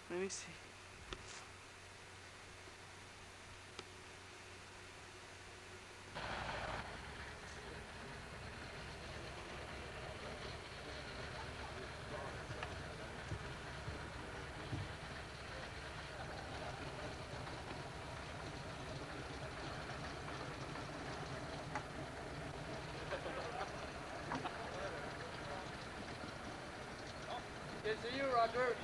Let me see. Good to see you, Roger.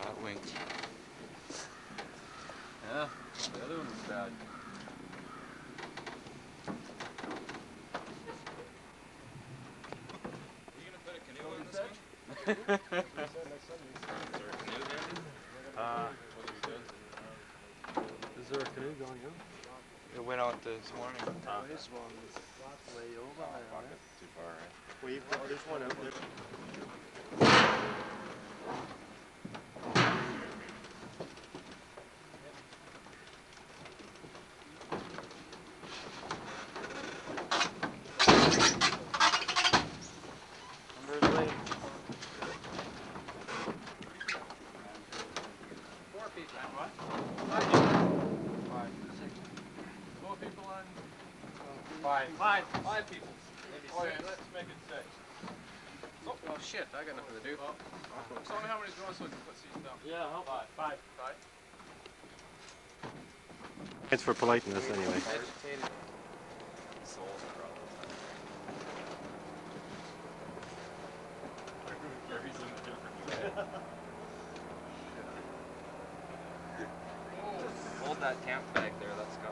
Not winked. Yeah, the other one was bad. Are you gonna put a canoe on this one? Is there a canoe there? Is there a canoe going on? It went out this morning. This one is way over there. Too far, right? Well, there's one out there. Five people. Maybe six. Let's make it six. Oh shit, I got nothing to do. Tell me how many's going so we can put seats down. Yeah, Five. It's for politeness anyway. Agitated. Souls are Hold that camp bag there, let's go.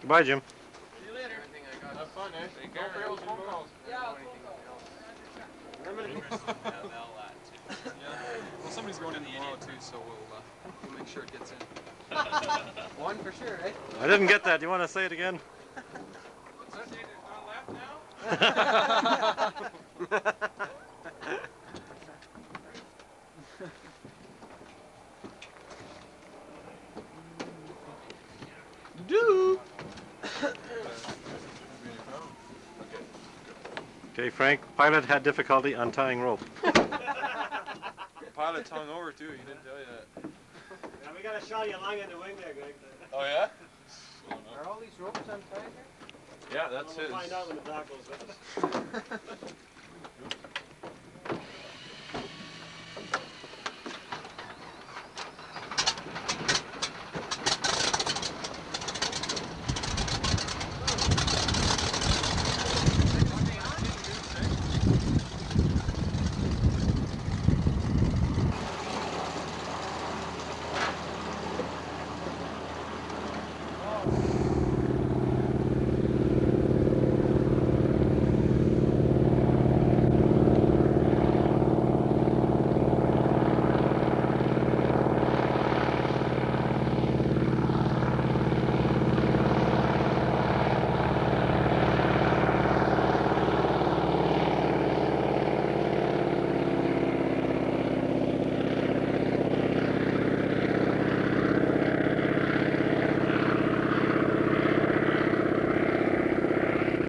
Goodbye, Jim. See you later. Everything I got. Have fun, eh? Take care. Don't forget phone calls. Yeah. Well, somebody's going in tomorrow too, so we'll make sure it gets in. One for sure, eh? I didn't get that. Do you want to say it again? What's that? There's one left now? Do. Okay. Okay, Frank. Pilot had difficulty untying rope. Pilot's hung over too, he didn't tell you that. Yeah, we got a shot of you lying in the wing there, Greg. Oh yeah? Are all these ropes untied here? Yeah, that's We'll his. find out when the dock goes with us.